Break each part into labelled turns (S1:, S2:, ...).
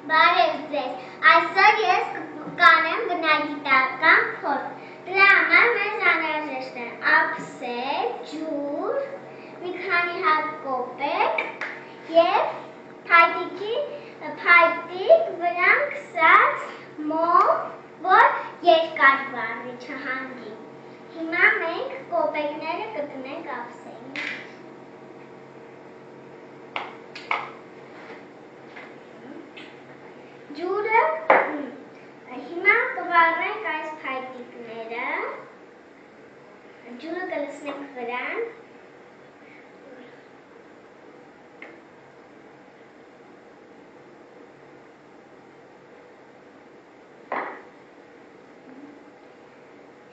S1: Բարև ձեզ, այսօր ես կանեմ բնագիտական փորձ, դրա համար մեզ անհրաժեշտ են ափսե, ջուր, մի քանի հատ կոպեկ և փայտիկ վրան քսած մոմ, որ երկար վառի չհանգի։ Հիմա մենք կոպեկները կտնենք ափսեին։ Ջուրը, հիմա կվառենք այս փայտիկները, ջուրը կլցնենք վրան,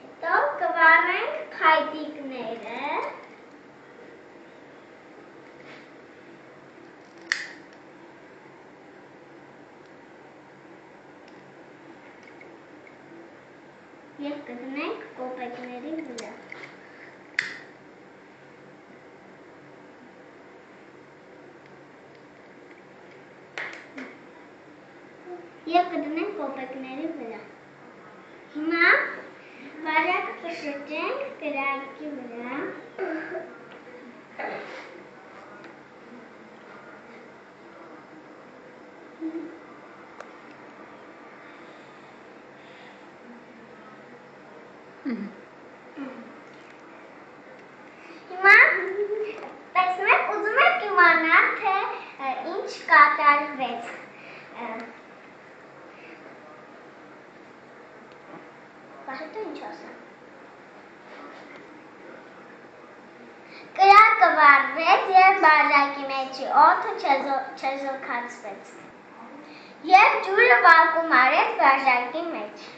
S1: հետո կվառենք փայտիկները, և կդնենք կոպեկների վրա։ Եվ կդնենք կոպեկների վրա։ Հիմա վարակը կշրջենք կրակի վրա։ Հիմա տեսնում եք, ուզում եք իմանալ, թե ինչ կատարվեց։ Բաշետը ինչ ասեմ։ Կրակը վառվեց և բաժակի մեջի օդը չեզոքացվեց։ Եվ ջուրը վակուում արեց բաժակի մեջ։